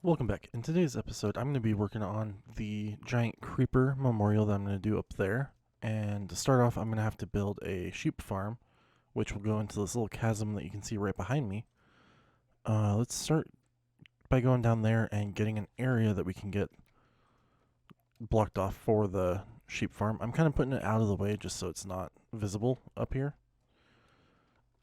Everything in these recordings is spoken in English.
Welcome back. In today's episode, I'm going to be working on the giant creeper memorial that I'm going to do up there. And to start off, I'm going to have to build a sheep farm, which will go into this little chasm that you can see right behind me. Let's start by going down there and getting an area that we can get blocked off for the sheep farm. I'm kind of putting it out of the way just so it's not visible up here.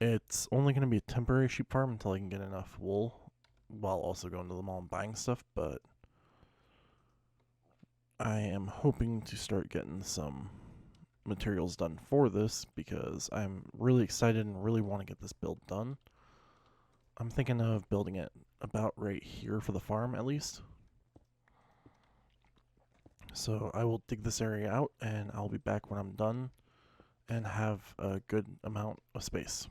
It's only going to be a temporary sheep farm until I can get enough wool while also going to the mall and buying stuff, but I am hoping to start getting some materials done for this because I'm really excited and really want to get this build done. I'm thinking of building it about right here for the farm at least. So I will dig this area out and I'll be back when I'm done and have a good amount of space.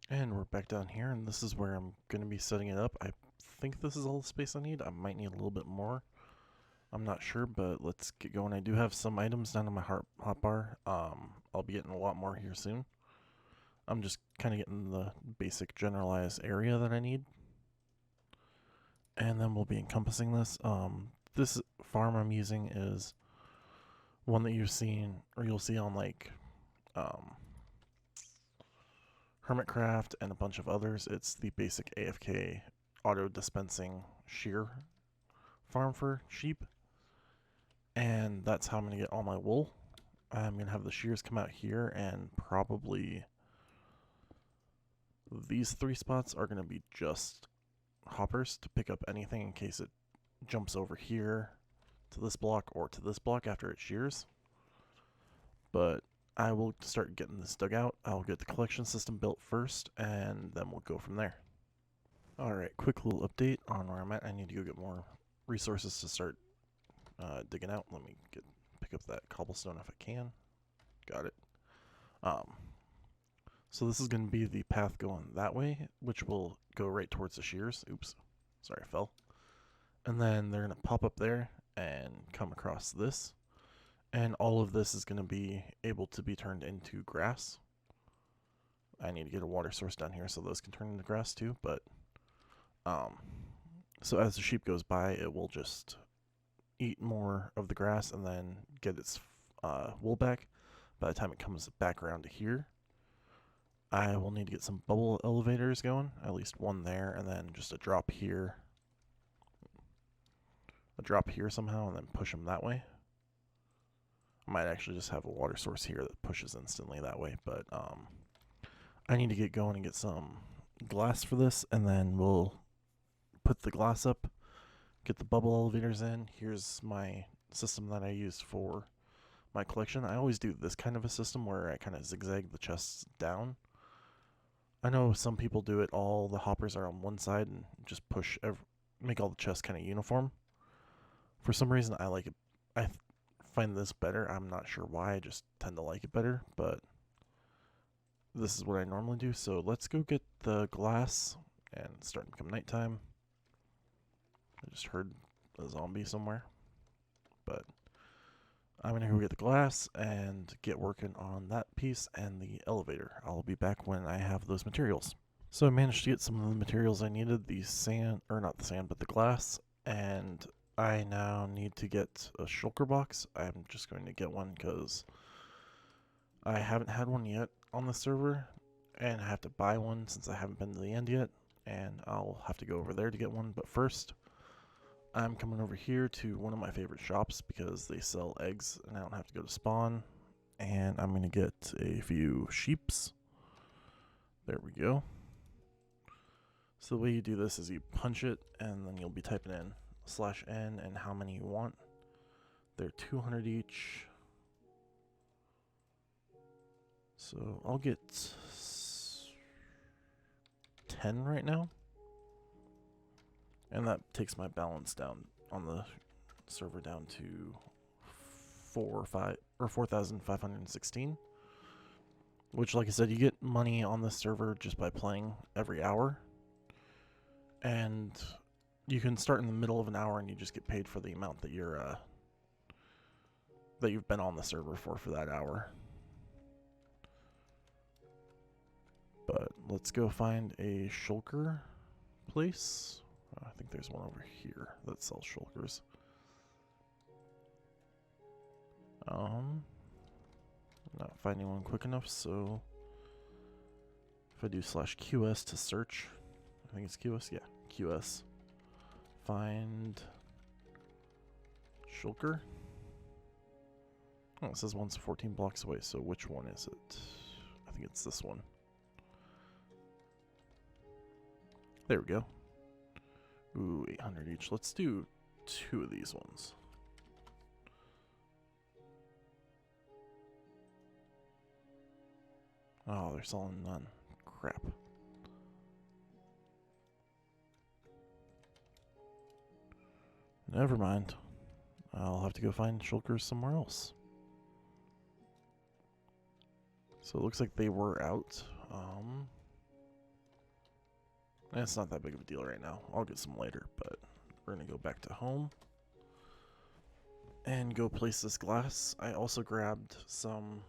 And we're back down here, and this is where I'm going to be setting it up. I think this is all the space I need. I might need a little bit more. I'm not sure, but let's get going. I do have some items down in my hotbar. I'll be getting a lot more here soon. I'm just kind of getting the basic generalized area that I need. And then we'll be encompassing this. This farm I'm using is one that you've seen, or you'll see on like Hermitcraft and a bunch of others. It's the basic AFK auto dispensing shear farm for sheep, and that's how I'm going to get all my wool. I'm going to have the shears come out here, and probably these 3 spots are going to be just hoppers to pick up anything in case it jumps over here to this block or to this block after it shears. But I will start getting this dug out. I'll get the collection system built first, and then we'll go from there. Alright, quick little update on where I'm at. I need to go get more resources to start digging out. Let me pick up that cobblestone if I can. Got it. So this is going to be the path going that way, which will go right towards the shears. Oops, sorry, I fell. And then they're going to pop up there and come across this. And all of this is going to be able to be turned into grass. I need to get a water source down here so those can turn into grass too. But so as the sheep goes by, it will just eat more of the grass and then get its wool back. By the time it comes back around to here, I will need to get some bubble elevators going. At least one there, and then just a drop here. A drop here somehow, and then push them that way. I might actually just have a water source here that pushes instantly that way, but I need to get going and get some glass for this, and then we'll put the glass up, get the bubble elevators in. Here's my system that I use for my collection. I always do this kind of a system where I kind of zigzag the chests down. I know some people do it, all the hoppers are on one side and just make all the chests kind of uniform. For some reason I like it. I find this better. I'm not sure why, I just tend to like it better, but this is what I normally do. So let's go get the glass, and it's starting to become nighttime. I just heard a zombie somewhere, but I'm gonna go get the glass and get working on that piece and the elevator. I'll be back when I have those materials. So I managed to get some of the materials I needed, the sand, or not the sand, but the glass, and I now need to get a shulker box. I'm just going to get one because I haven't had one yet on the server, and I have to buy one since I haven't been to the end yet, and I'll have to go over there to get one. But first, I'm coming over here to one of my favorite shops because they sell eggs and I don't have to go to spawn, and I'm going to get a few sheeps. There we go. So the way you do this is you punch it, and then you'll be typing in /n and how many you want. They're 200 each. So I'll get 10 right now. And that takes my balance down on the server down to 4,516. Which, like I said, you get money on the server just by playing every hour. And you can start in the middle of an hour and you just get paid for the amount that you've been on the server for that hour. But let's go find a shulker place. I think there's one over here that sells shulkers. Not finding one quick enough, so if I do /QS to search, I think it's QS, yeah, QS. Find shulker. Oh, it says one's 14 blocks away, so which one is it? I think it's this one. There we go. Ooh, 800 each. Let's do 2 of these ones. Oh, they're selling none. Crap. Never mind. I'll have to go find shulkers somewhere else. So it looks like they were out. It's not that big of a deal right now. I'll get some later, but we're going to go back to home and go place this glass. I also grabbed some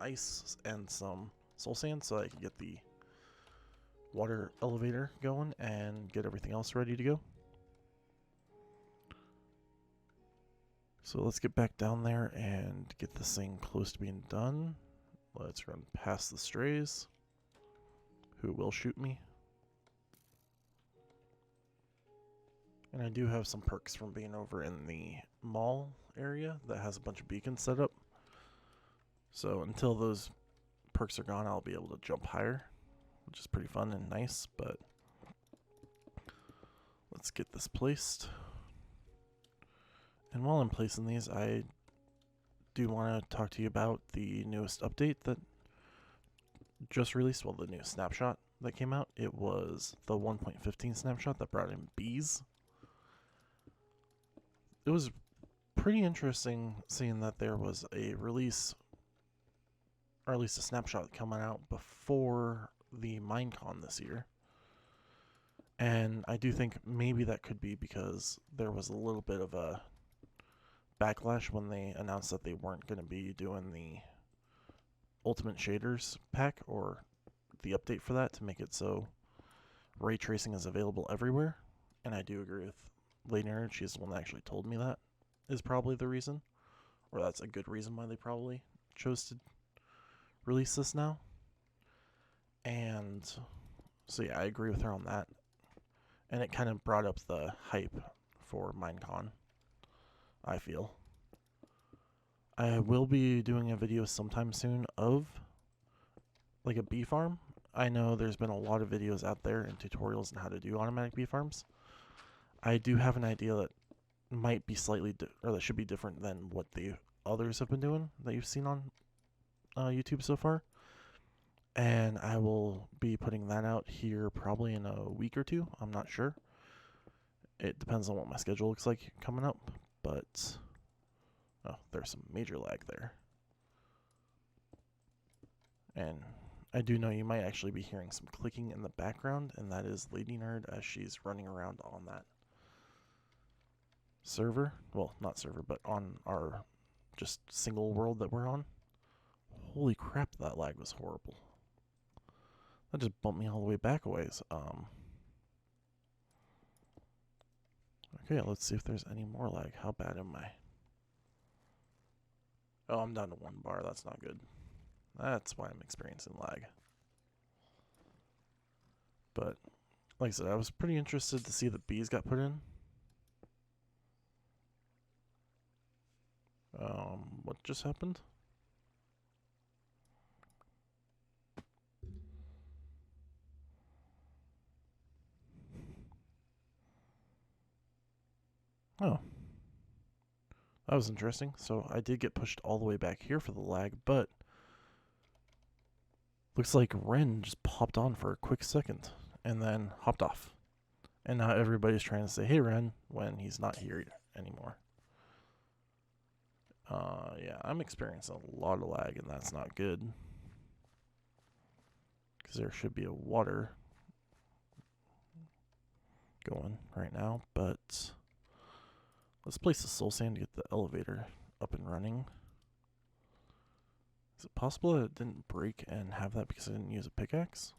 ice and some soul sand so I can get the water elevator going and get everything else ready to go. So let's get back down there and get this thing close to being done. Let's run past the strays, who will shoot me. And I do have some perks from being over in the mall area that has a bunch of beacons set up. So until those perks are gone, I'll be able to jump higher, which is pretty fun and nice, but let's get this placed. And while I'm placing these, I do want to talk to you about the newest update that just released, well, the new snapshot that came out. It was the 1.15 snapshot that brought in bees. It was pretty interesting seeing that there was a release, or at least a snapshot coming out before the Minecon this year. And I do think maybe that could be because there was a little bit of a backlash when they announced that they weren't going to be doing the Ultimate Shaders pack or the update for that to make it so ray tracing is available everywhere. And I do agree with Lady Nerd. She's the one that actually told me that is probably the reason, or that's a good reason why they probably chose to release this now. And so yeah, I agree with her on that. And it kind of brought up the hype for Minecon, I feel. I will be doing a video sometime soon of like a bee farm. I know there's been a lot of videos out there and tutorials on how to do automatic bee farms. I do have an idea that might be slightly, or that should be different than what the others have been doing that you've seen on YouTube so far. And I will be putting that out here probably in a week or two. I'm not sure. It depends on what my schedule looks like coming up. But, oh, there's some major lag there. And I do know you might actually be hearing some clicking in the background, and that is Lady Nerd as she's running around on that server. Well, not server, but on our just single world that we're on. Holy crap, that lag was horrible. That just bumped me all the way back a ways. Okay, let's see if there's any more lag. How bad am I? Oh, I'm down to 1 bar. That's not good. That's why I'm experiencing lag. But, like I said, I was pretty interested to see that bees got put in. What just happened? Oh. That was interesting. So I did get pushed all the way back here for the lag, but looks like Ren just popped on for a quick second and then hopped off. And now everybody's trying to say, hey, Ren, when he's not here anymore. Yeah, I'm experiencing a lot of lag, and that's not good. Because there should be a water going right now, but let's place the soul sand to get the elevator up and running. Is it possible that it didn't break and have that because I didn't use a pickaxe?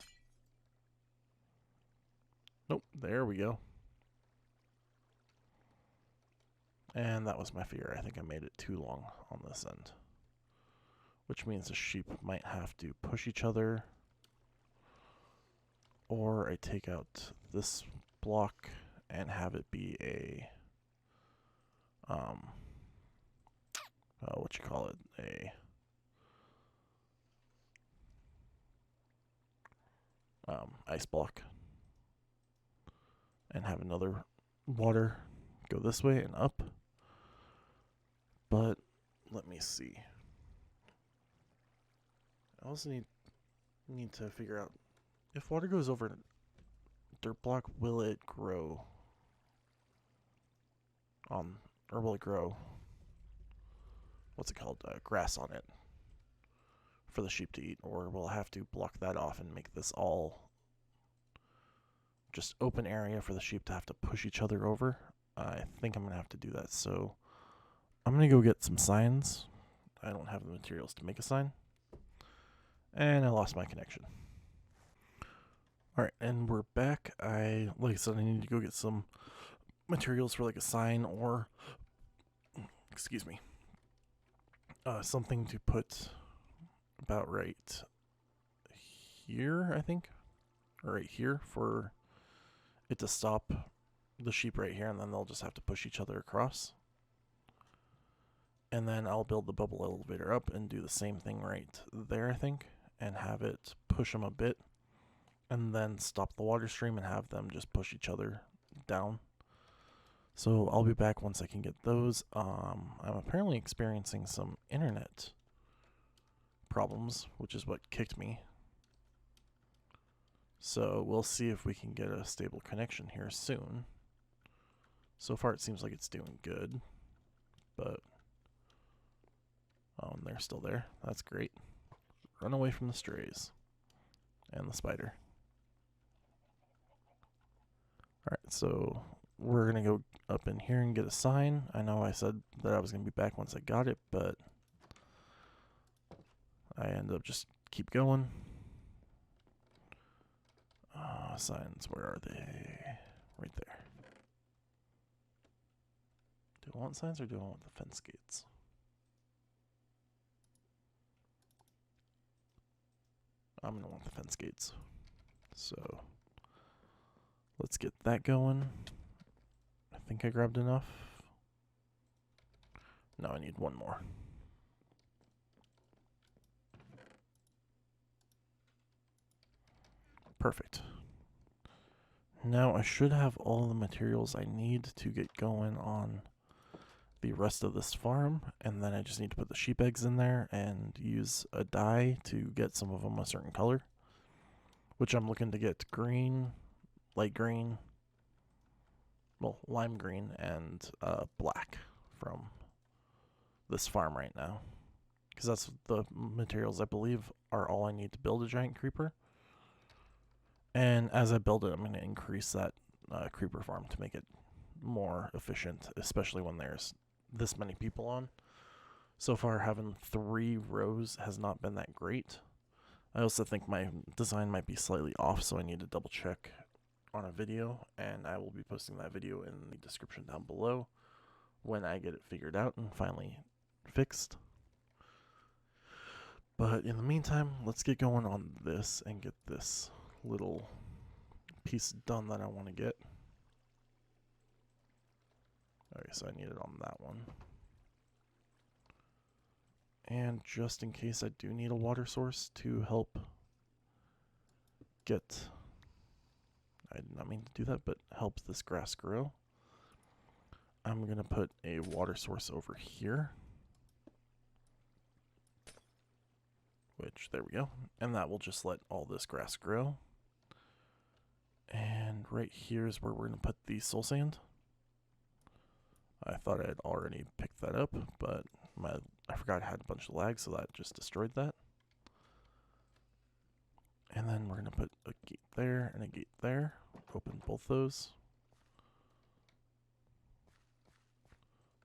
Nope, there we go. And that was my fear. I think I made it too long on this end. Which means the sheep might have to push each other. Or I take out this block and have it be a what you call it, a ice block, and have another water go this way and up. But let me see. I also need to figure out if water goes over a dirt block, will it grow on, or will it grow, what's it called, grass on it for the sheep to eat, or will I have to block that off and make this all just open area for the sheep to have to push each other over? I think I'm going to have to do that, so I'm going to go get some signs. I don't have the materials to make a sign, and I lost my connection. Alright, and we're back. Like I said, I need to go get some materials for like a sign or, excuse me, something to put about right here, I think, or right here for it to stop the sheep right here, and then they'll just have to push each other across. And then I'll build the bubble elevator up and do the same thing right there, I think, and have it push them a bit, and then stop the water stream and have them just push each other down. So I'll be back once I can get those. I'm apparently experiencing some internet problems, which is what kicked me. So we'll see if we can get a stable connection here soon. So far it seems like it's doing good, but oh, and they're still there. That's great. Run away from the strays and the spider. Alright, so we're going to go up in here and get a sign. I know I said that I was going to be back once I got it, but I ended up just keep going. Signs, where are they? Right there. Do I want signs or do I want the fence gates? I'm going to want the fence gates. So let's get that going. I think I grabbed enough. No, I need one more. Perfect. Now I should have all the materials I need to get going on the rest of this farm, and then I just need to put the sheep eggs in there and use a dye to get some of them a certain color, which I'm looking to get green, light green, well, lime green, and black from this farm right now, because that's the materials I believe are all I need to build a giant creeper. And as I build it, I'm going to increase that creeper farm to make it more efficient, especially when there's this many people on. So far, having 3 rows has not been that great. I also think my design might be slightly off, so I need to double check on a video, and I will be posting that video in the description down below when I get it figured out and finally fixed. But in the meantime, let's get going on this and get this little piece done that I want to get. Okay, so I need it on that one. And just in case I do need a water source to help get, I did not mean to do that, but help this grass grow, I'm going to put a water source over here. Which, there we go. And that will just let all this grass grow. And right here is where we're going to put the soul sand. I thought I had already picked that up, but I forgot I had a bunch of lag, so that just destroyed that. And then we're going to put a gate there and a gate there. Open both those.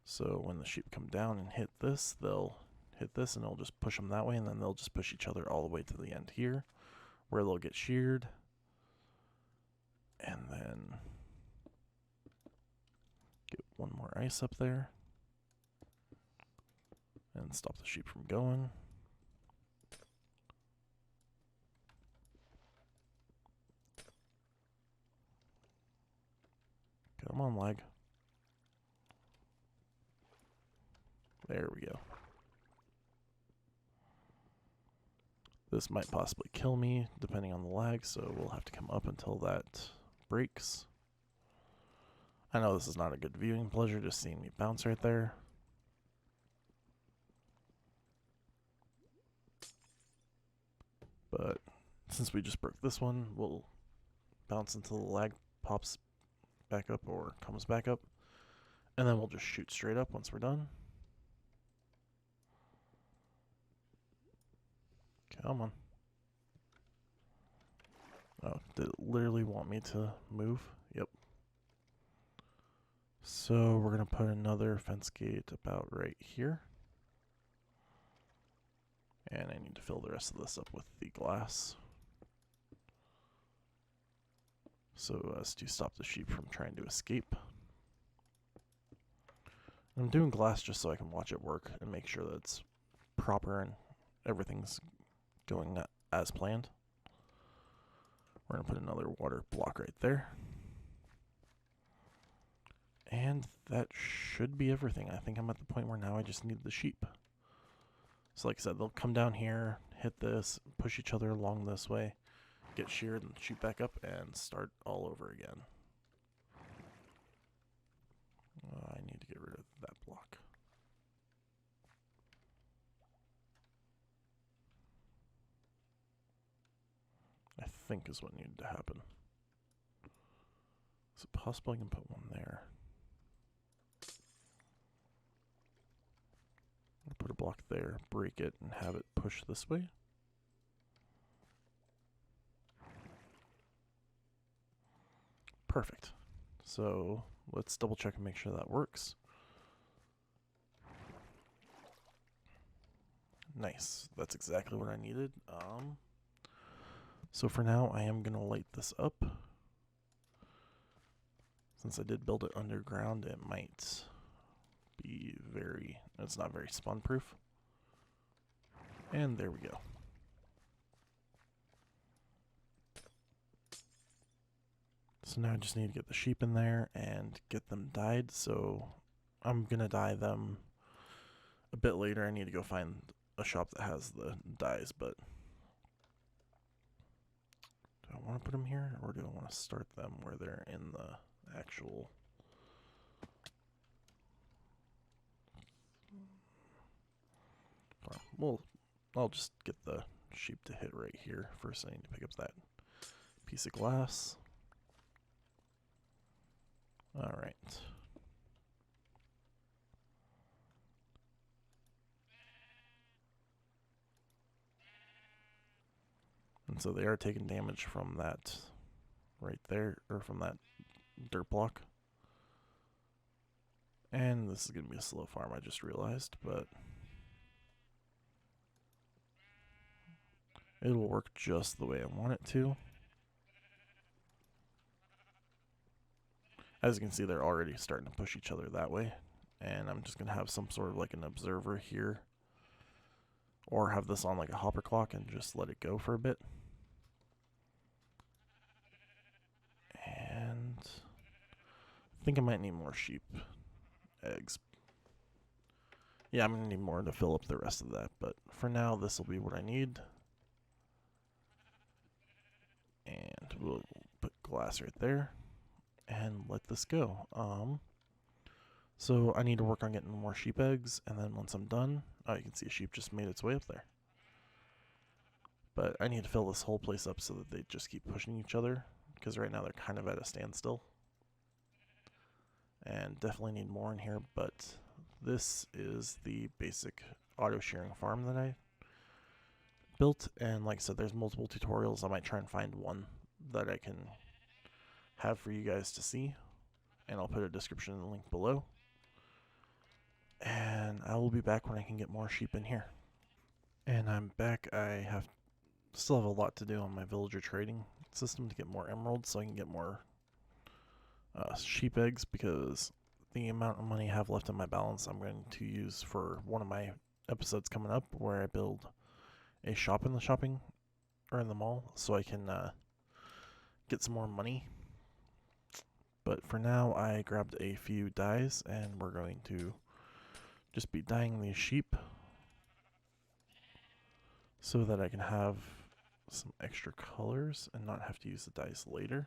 So when the sheep come down and hit this, they'll hit this and it'll just push them that way, and then they'll just push each other all the way to the end here, where they'll get sheared. And then get one more ice up there. And stop the sheep from going. Come on, lag. There we go. This might possibly kill me, depending on the lag, so we'll have to come up until that breaks. I know this is not a good viewing pleasure, just seeing me bounce right there. But since we just broke this one, we'll bounce until the lag pops back up or comes back up. And then we'll just shoot straight up once we're done. Come on. Oh, did it literally want me to move? Yep. So we're going to put another fence gate about right here. And I need to fill the rest of this up with the glass, so as to stop the sheep from trying to escape. I'm doing glass just so I can watch it work and make sure that it's proper and everything's going as planned. We're going to put another water block right there. And that should be everything. I think I'm at the point where now I just need the sheep. So like I said, they'll come down here, hit this, push each other along this way, get sheared and shoot back up, and start all over again. I need to get rid of that block. I think is what needed to happen. Is it possible I can put one there? I'll put a block there, break it, and have it push this way. Perfect. So let's double check and make sure that works. Nice. That's exactly what I needed. So for now, I am going to light this up. Since I did build it underground, it might be it's not very spawn proof. And there we go. So now I just need to get the sheep in there and get them dyed. So I'm going to dye them a bit later. I need to go find a shop that has the dyes, but do I want to put them here, or do I want to start them where they're in the actual... Well, I'll just get the sheep to hit right here. First I need to pick up that piece of glass. Alright. And so they are taking damage from that right there, or from that dirt block. And this is going to be a slow farm, I just realized, but it'll work just the way I want it to. As you can see, they're already starting to push each other that way. And I'm just going to have some sort of like an observer here. Or have this on like a hopper clock and just let it go for a bit. And I think I might need more sheep eggs. Yeah, I'm going to need more to fill up the rest of that. But for now, this will be what I need. And we'll put glass right there. And let this go. So I need to work on getting more sheep eggs, and then once I'm done, oh, you can see a sheep just made its way up there. But I need to fill this whole place up so that they just keep pushing each other, because right now they're kind of at a standstill. And definitely need more in here, but this is the basic auto shearing farm that I built, and like I said, there's multiple tutorials. I might try and find one that I can have for you guys to see, and I'll put a description and link below. And I will be back when I can get more sheep in here. And I'm back. Still have a lot to do on my villager trading system to get more emeralds so I can get more sheep eggs, because the amount of money I have left in my balance I'm going to use for one of my episodes coming up where I build a shop in the shopping or in the mall so I can get some more money. But for now, I grabbed a few dyes and we're going to just be dyeing these sheep so that I can have some extra colors and not have to use the dyes later.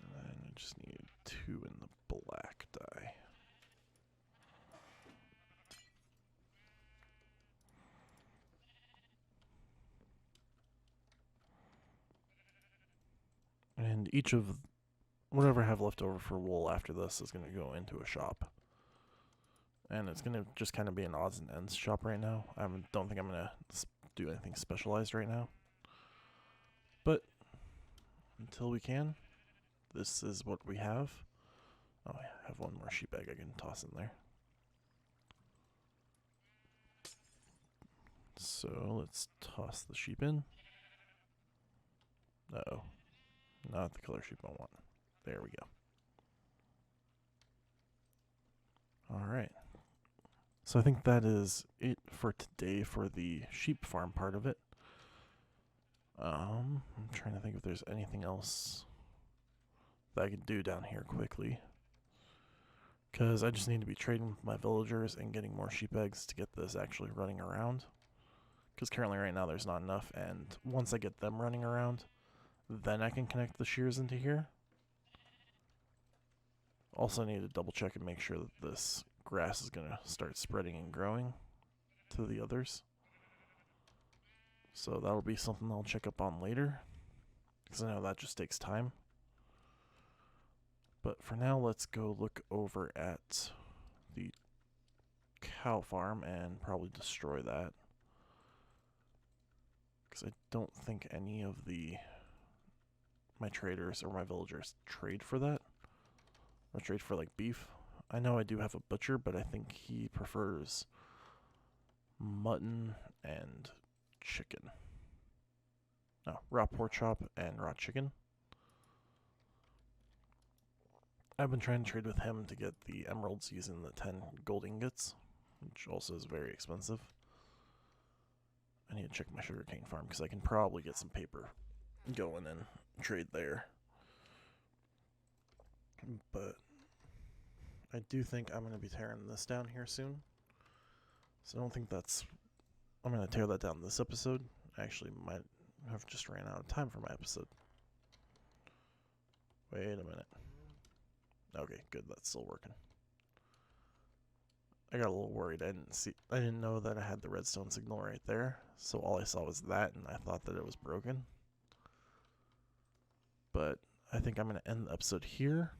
And then I just need 2 in the black dye. And each of whatever I have left over for wool after this is going to go into a shop. And it's going to just kind of be an odds and ends shop right now. I don't think I'm going to do anything specialized right now. But until we can, this is what we have. Oh, I have one more sheep egg I can toss in there. So let's toss the sheep in. Uh-oh. Not the color sheep I want. There we go. Alright. So I think that is it for today for the sheep farm part of it. I'm trying to think if there's anything else that I could do down here quickly. Because I just need to be trading with my villagers and getting more sheep eggs to get this actually running around. Because currently right now there's not enough, and once I get them running around, then I can connect the shears into here. Also need to double check and make sure that this grass is going to start spreading and growing to the others. So that'll be something I'll check up on later, because I know that just takes time. But for now, let's go look over at the cow farm and probably destroy that. Because I don't think any of my traders or my villagers trade for that. Or trade for like beef. I know I do have a butcher, but I think he prefers mutton and chicken. No, raw pork chop and raw chicken. I've been trying to trade with him to get the emeralds using the 10 gold ingots, which also is very expensive. I need to check my sugarcane farm because I can probably get some paper going and trade there. But I do think I'm going to be tearing this down here soon. So I don't think I'm going to tear that down this episode. I actually might have just ran out of time for my episode. Wait a minute. Okay, good, that's still working. I got a little worried. I didn't know that I had the redstone signal right there. So all I saw was that and I thought that it was broken. But I think I'm going to end the episode here.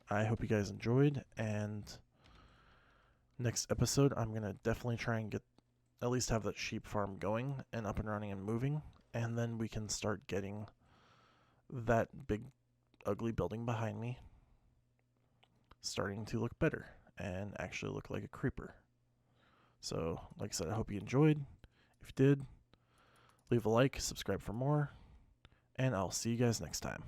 I hope you guys enjoyed, and next episode I'm going to definitely try and at least have that sheep farm going and up and running and moving, and then we can start getting that big ugly building behind me starting to look better and actually look like a creeper. So, like I said, I hope you enjoyed. If you did, leave a like, subscribe for more, and I'll see you guys next time.